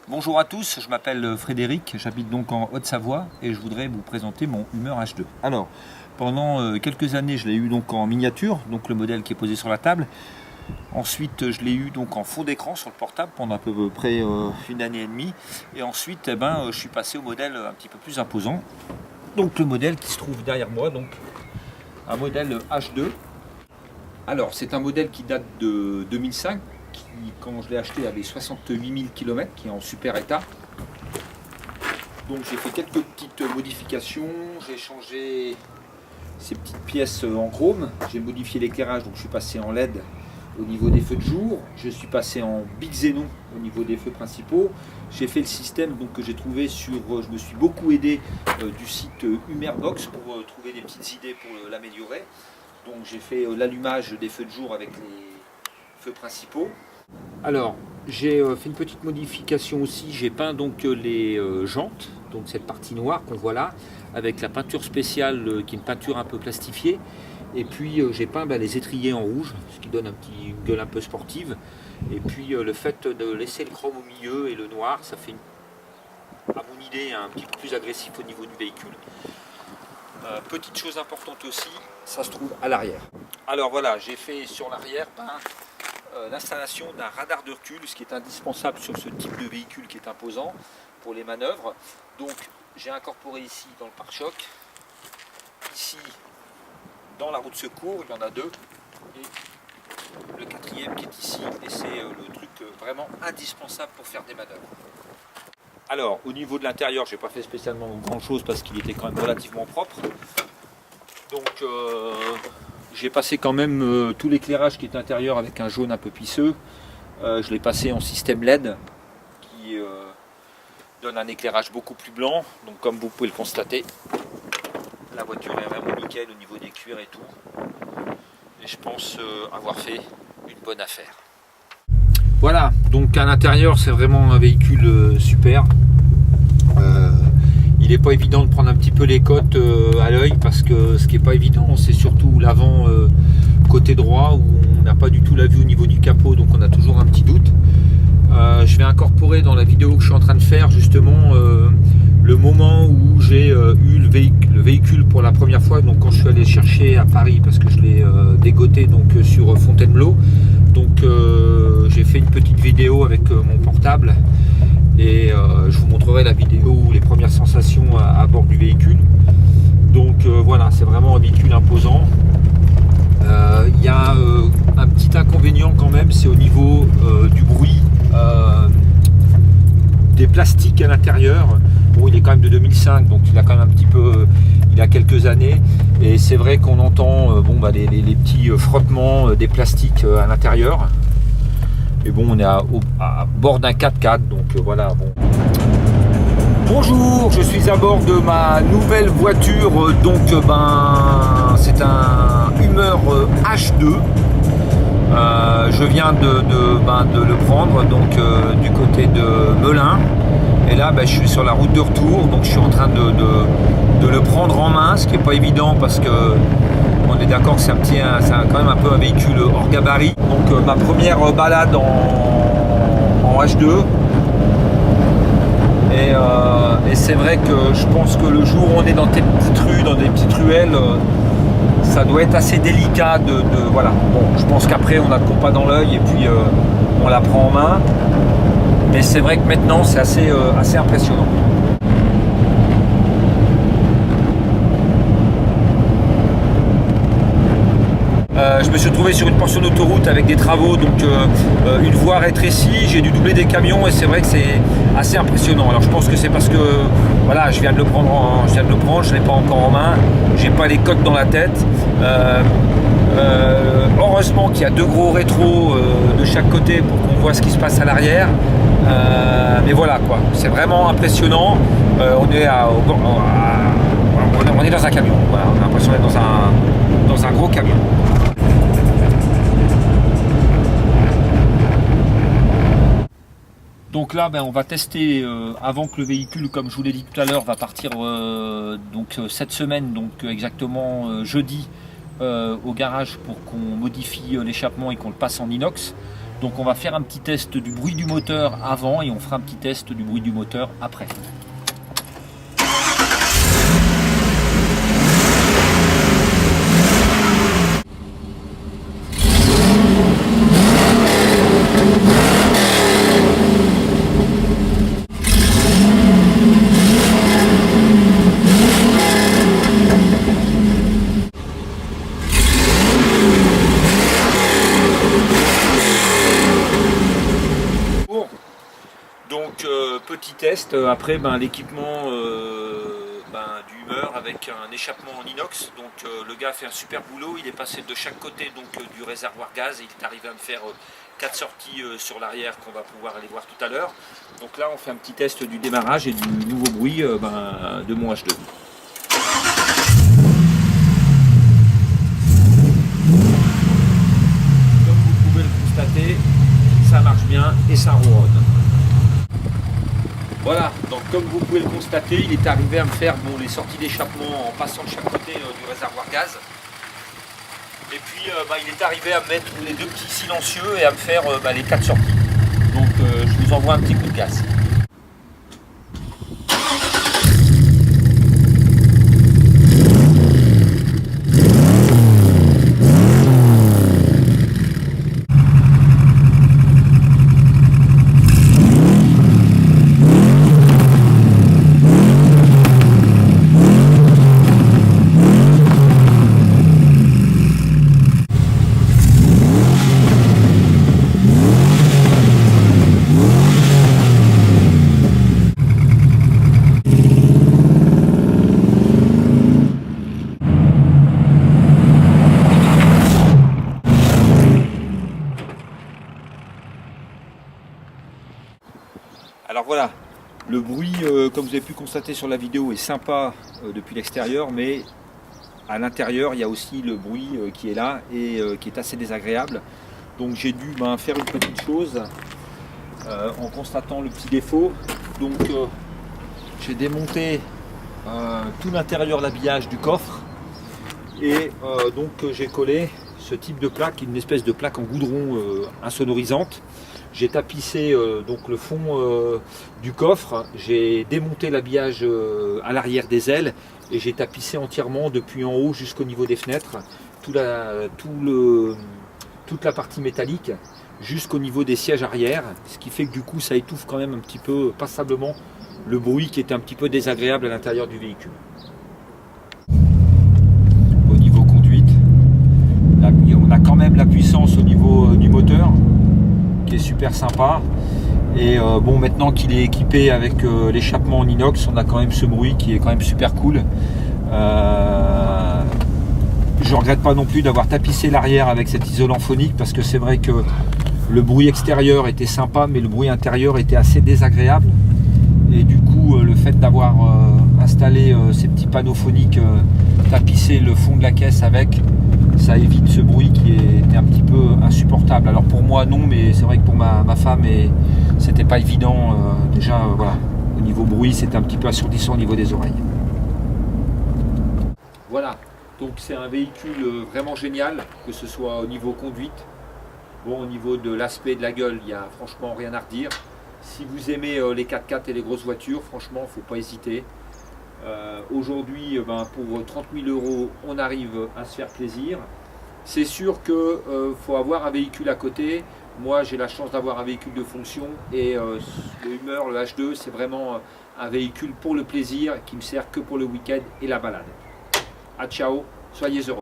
Bonjour à tous, je m'appelle Frédéric, j'habite donc en Haute-Savoie et je voudrais vous présenter mon Hummer H2. Alors, pendant quelques années, je l'ai eu donc en miniature, donc le modèle qui est posé sur la table. Ensuite, je l'ai eu donc en fond d'écran sur le portable pendant à peu près une année et demie. Et ensuite, je suis passé au modèle un petit peu plus imposant. Donc le modèle qui se trouve derrière moi, donc un modèle H2. Alors, c'est un modèle qui date de 2005. Qui, quand je l'ai acheté, avait 68 000 km, qui est en super état. Donc j'ai fait quelques petites modifications, j'ai changé ces petites pièces en chrome, j'ai modifié l'éclairage, donc je suis passé en LED au niveau des feux de jour, je suis passé en Big Xenon au niveau des feux principaux, j'ai fait le système donc, que j'ai trouvé sur, je me suis beaucoup aidé du site Hummerbox pour trouver des petites idées pour l'améliorer. Donc j'ai fait l'allumage des feux de jour avec les feux principaux. Alors, j'ai fait une petite modification aussi, j'ai peint donc les jantes, donc cette partie noire qu'on voit là, avec la peinture spéciale qui est une peinture un peu plastifiée. Et puis j'ai peint les étriers en rouge, ce qui donne une gueule un peu sportive. Et puis le fait de laisser le chrome au milieu et le noir, ça fait, à mon idée, un petit peu plus agressif au niveau du véhicule. Petite chose importante aussi, ça se trouve à l'arrière. Alors voilà, j'ai fait sur l'arrière l'installation d'un radar de recul, ce qui est indispensable sur ce type de véhicule qui est imposant pour les manœuvres. Donc j'ai incorporé ici dans le pare-choc, ici dans la roue de secours, il y en a deux, et le quatrième qui est ici, et c'est le truc vraiment indispensable pour faire des manœuvres. Alors au niveau de l'intérieur, j'ai pas fait spécialement grand chose parce qu'il était quand même relativement propre. Donc j'ai passé quand même tout l'éclairage qui est intérieur avec un jaune un peu pisseux. Je l'ai passé en système LED qui donne un éclairage beaucoup plus blanc. Donc comme vous pouvez le constater, la voiture est vraiment nickel au niveau des cuirs et tout. Et je pense avoir fait une bonne affaire. Voilà, donc à l'intérieur c'est vraiment un véhicule super. Il n'est pas évident de prendre un petit peu les côtes à l'œil parce que ce qui n'est pas évident c'est surtout l'avant côté droit où on n'a pas du tout la vue au niveau du capot, donc on a toujours un petit doute. Je vais incorporer dans la vidéo que je suis en train de faire justement le moment où j'ai eu le véhicule pour la première fois, donc quand je suis allé chercher à Paris parce que je l'ai dégoté donc sur Fontainebleau. Donc j'ai fait une petite vidéo avec mon portable et je vous montrerai la vidéo ou les premières sensations à bord du véhicule. Donc voilà, c'est vraiment un véhicule imposant. Il y a un petit inconvénient quand même, c'est au niveau du bruit, des plastiques à l'intérieur. Bon, il est quand même de 2005, donc il a quand même un petit peu, il a quelques années, et c'est vrai qu'on entend les petits frottements des plastiques à l'intérieur. Mais bon, on est à bord d'un 4x4, donc voilà. Bon. Bonjour, je suis à bord de ma nouvelle voiture, donc c'est un Hummer H2. Je viens de le prendre donc du côté de Melun. Et là, je suis sur la route de retour, donc je suis en train de le prendre en main, ce qui n'est pas évident parce que on est d'accord que c'est quand même un peu un véhicule hors gabarit. Donc ma première balade en H2. Et c'est vrai que je pense que le jour où on est dans des petites rues, dans des petites ruelles, ça doit être assez délicat voilà. Bon, je pense qu'après on a le compas dans l'œil et puis on la prend en main. Mais c'est vrai que maintenant c'est assez impressionnant. Je me suis retrouvé sur une portion d'autoroute avec des travaux, donc une voie rétrécie, j'ai dû doubler des camions et c'est vrai que c'est assez impressionnant. Alors je pense que c'est parce que voilà, je viens de le prendre, je ne l'ai pas encore en main, j'ai pas les côtes dans la tête. Heureusement qu'il y a deux gros rétros de chaque côté pour qu'on voit ce qui se passe à l'arrière. Mais voilà quoi, c'est vraiment impressionnant. On est dans un camion, voilà, on a l'impression d'être dans un gros camion. Donc là, on va tester avant que le véhicule, comme je vous l'ai dit tout à l'heure, va partir cette semaine, donc exactement jeudi, au garage pour qu'on modifie l'échappement et qu'on le passe en inox. Donc on va faire un petit test du bruit du moteur avant et on fera un petit test du bruit du moteur après. Donc petit test, après l'équipement du Hummer avec un échappement en inox. Donc le gars a fait un super boulot, il est passé de chaque côté du réservoir gaz et il est arrivé à me faire 4 sorties sur l'arrière qu'on va pouvoir aller voir tout à l'heure. Donc là on fait un petit test du démarrage et du nouveau bruit de mon H2. Comme vous pouvez le constater, ça marche bien et ça ronronne. Voilà, donc comme vous pouvez le constater, il est arrivé à me faire les sorties d'échappement en passant de chaque côté du réservoir gaz. Et puis il est arrivé à me mettre les 2 petits silencieux et à me faire les 4 sorties. Donc je vous envoie un petit coup de gaz. Alors voilà, le bruit, comme vous avez pu constater sur la vidéo, est sympa depuis l'extérieur, mais à l'intérieur, il y a aussi le bruit qui est là et qui est assez désagréable. Donc j'ai dû faire une petite chose en constatant le petit défaut. Donc j'ai démonté tout l'intérieur, l'habillage du coffre et donc j'ai collé ce type de plaque, une espèce de plaque en goudron insonorisante. J'ai tapissé donc le fond du coffre, j'ai démonté l'habillage à l'arrière des ailes et j'ai tapissé entièrement depuis en haut jusqu'au niveau des fenêtres toute la partie métallique jusqu'au niveau des sièges arrière, ce qui fait que du coup ça étouffe quand même un petit peu passablement le bruit qui est un petit peu désagréable à l'intérieur du véhicule. Au niveau conduite, on a quand même la puissance au niveau du moteur qui est super sympa et maintenant qu'il est équipé avec l'échappement en inox, on a quand même ce bruit qui est quand même super cool. Je regrette pas non plus d'avoir tapissé l'arrière avec cet isolant phonique parce que c'est vrai que le bruit extérieur était sympa mais le bruit intérieur était assez désagréable et du coup le fait d'avoir installé ces petits panneaux phoniques, tapisser le fond de la caisse avec, ça évite ce bruit qui était un petit peu insupportable. Alors pour moi non, mais c'est vrai que pour ma femme c'était pas évident. Déjà voilà, au niveau bruit c'était un petit peu assourdissant au niveau des oreilles. Voilà, donc c'est un véhicule vraiment génial, que ce soit au niveau conduite. Bon, au niveau de l'aspect de la gueule, il n'y a franchement rien à redire. Si vous aimez les 4x4 et les grosses voitures, franchement il ne faut pas hésiter. Aujourd'hui, pour 30 000 €, on arrive à se faire plaisir. C'est sûr qu'il faut avoir un véhicule à côté. Moi, j'ai la chance d'avoir un véhicule de fonction et le Hummer, le H2, c'est vraiment un véhicule pour le plaisir qui me sert que pour le week-end et la balade. À ciao, soyez heureux.